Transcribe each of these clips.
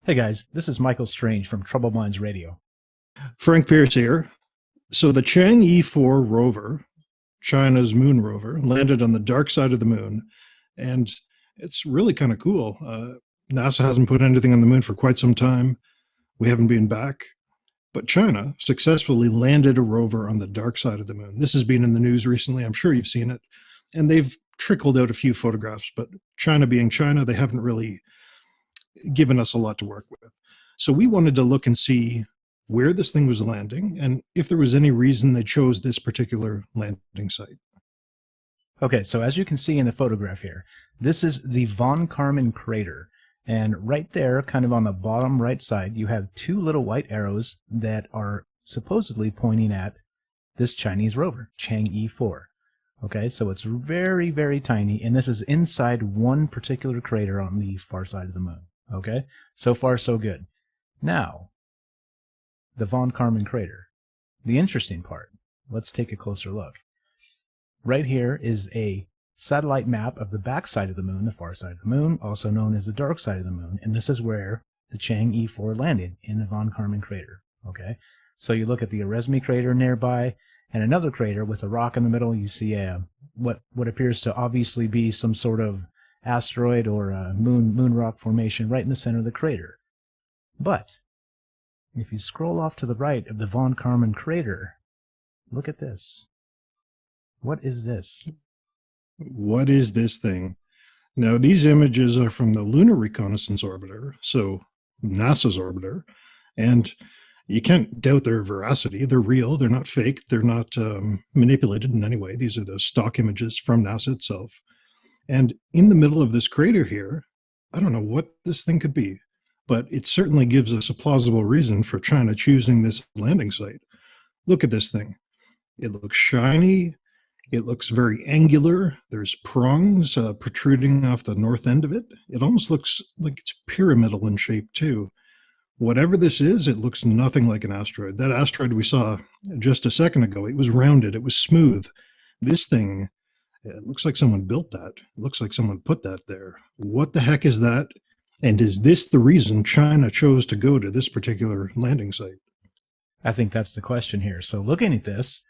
Hey guys, this is Michael Strange from Troubled Minds Radio. Frank Pierce here. So the Chang'e 4 rover, China's moon rover, landed on the dark side of the moon, and it's really kind of cool. NASA hasn't put anything on the moon for quite some time. We haven't been back, but China successfully landed a rover on the dark side of the moon. This has been in the news recently. I'm sure you've seen it, and they've trickled out a few photographs. But China being China, they haven't really given us a lot to work with. So we wanted to look and see where this thing was landing and if there was any reason they chose this particular landing site. Okay, so as you can see in the photograph here, this is the Von Karman crater. And right there, kind of on the bottom right side, you have two little white arrows that are supposedly pointing at this Chinese rover, Chang'e 4. Okay, so it's very, very tiny, and this is inside one particular crater on the far side of the moon. Okay, so far so good. Now, the Von Karman crater. The interesting part. Let's take a closer look. Right here is a satellite map of the back side of the moon, the far side of the moon, also known as the dark side of the moon, and this is where the Chang'e 4 landed, in the Von Karman crater. Okay, so you look at the Oresme crater nearby, and another crater with a rock in the middle. You see what appears to obviously be some sort of asteroid or a moon rock formation right in the center of the crater. But if you scroll off to the right of the Von Karman crater, look at this. What is this? What is this thing? Now, these images are from the Lunar Reconnaissance Orbiter, so NASA's orbiter, and you can't doubt their veracity. They're real. They're not fake. They're not manipulated in any way. These are the stock images from NASA itself. And in the middle of this crater here, I don't know what this thing could be, but it certainly gives us a plausible reason for China choosing this landing site. Look at this thing. It looks shiny. It looks very angular. There's prongs protruding off the north end of it. It almost looks like it's pyramidal in shape, too. Whatever this is, it looks nothing like an asteroid. That asteroid we saw just a second ago, it was rounded. It was smooth. This thing, it looks like someone built that. It looks like someone put that there. What the heck is that? And is this the reason China chose to go to this particular landing site? I think that's the question here. So looking at this,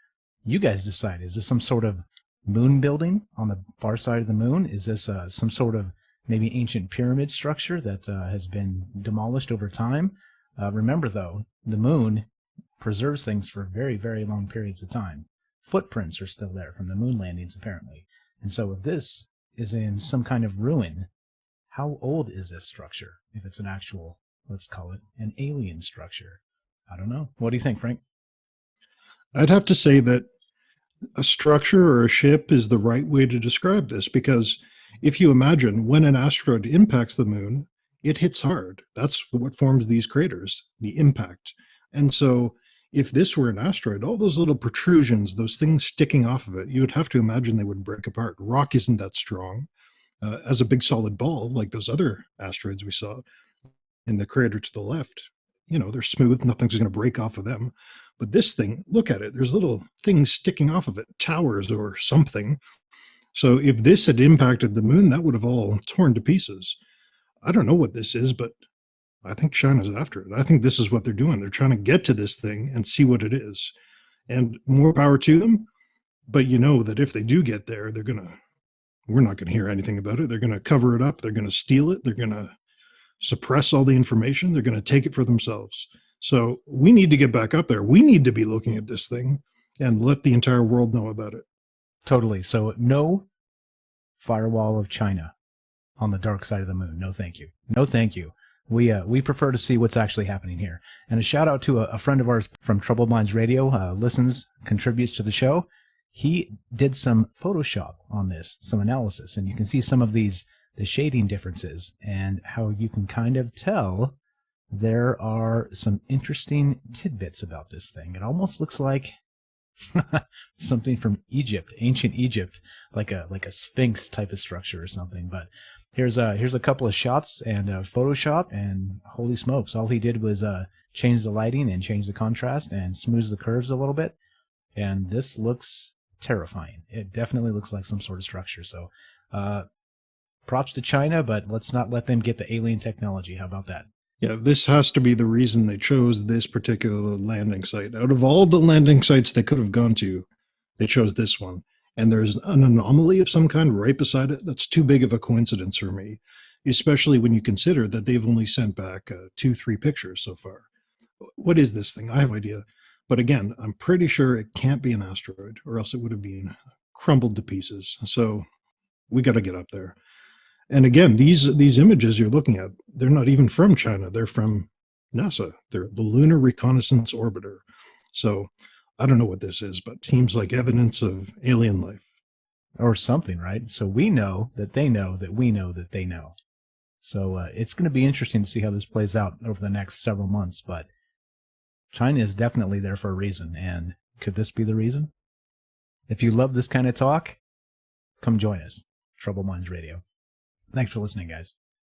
you guys decide. Is this some sort of moon building on the far side of the moon? Is this some sort of maybe ancient pyramid structure that has been demolished over time? Remember, though, the moon preserves things for very, very long periods of time. Footprints are still there from the moon landings, apparently. And so if this is in some kind of ruin, how old is this structure? If it's an actual, let's call it, an alien structure. I don't know. What do you think, Frank? I'd have to say that a structure or a ship is the right way to describe this, because if you imagine when an asteroid impacts the moon, it hits hard. That's what forms these craters, the impact. And so if this were an asteroid, all those little protrusions, those things sticking off of it, you would have to imagine they would break apart. Rock isn't that strong. As a big solid ball, like those other asteroids we saw in the crater to the left, they're smooth, nothing's going to break off of them. But this thing, look at it, there's little things sticking off of it, towers or something. So if this had impacted the moon, that would have all torn to pieces. I don't know what this is, but I think China's after it. I think this is what they're doing. They're trying to get to this thing and see what it is. And more power to them. But you know that if they do get there, we're not going to hear anything about it. They're going to cover it up. They're going to steal it. They're going to suppress all the information. They're going to take it for themselves. So we need to get back up there. We need to be looking at this thing and let the entire world know about it. Totally. So no firewall of China on the dark side of the moon. No, thank you. No, thank you. We prefer to see what's actually happening here. And a shout out to a friend of ours from Troubled Minds Radio, listens, contributes to the show. He did some Photoshop on this, some analysis, and you can see some of the shading differences and how you can kind of tell there are some interesting tidbits about this thing. It almost looks like something from Egypt, ancient Egypt, like a sphinx type of structure or something. But here's a couple of shots and Photoshop, and holy smokes, all he did was change the lighting and change the contrast and smooth the curves a little bit, and this looks terrifying. It definitely looks like some sort of structure. So props to China, but let's not let them get the alien technology. How about that? Yeah, this has to be the reason they chose this particular landing site. Out of all the landing sites they could have gone to, they chose this one. And there's an anomaly of some kind right beside it. That's too big of a coincidence for me, especially when you consider that they've only sent back 2-3 pictures so far. What is this thing? I have no idea. But again, I'm pretty sure it can't be an asteroid, or else it would have been crumbled to pieces. So we got to get up there. And again, these images you're looking at, they're not even from China. They're from NASA. They're the Lunar Reconnaissance Orbiter. So I don't know what this is, but it seems like evidence of alien life. Or something, right? So we know that they know that we know that they know. So it's going to be interesting to see how this plays out over the next several months. But China is definitely there for a reason. And could this be the reason? If you love this kind of talk, come join us. Trouble Minds Radio. Thanks for listening, guys.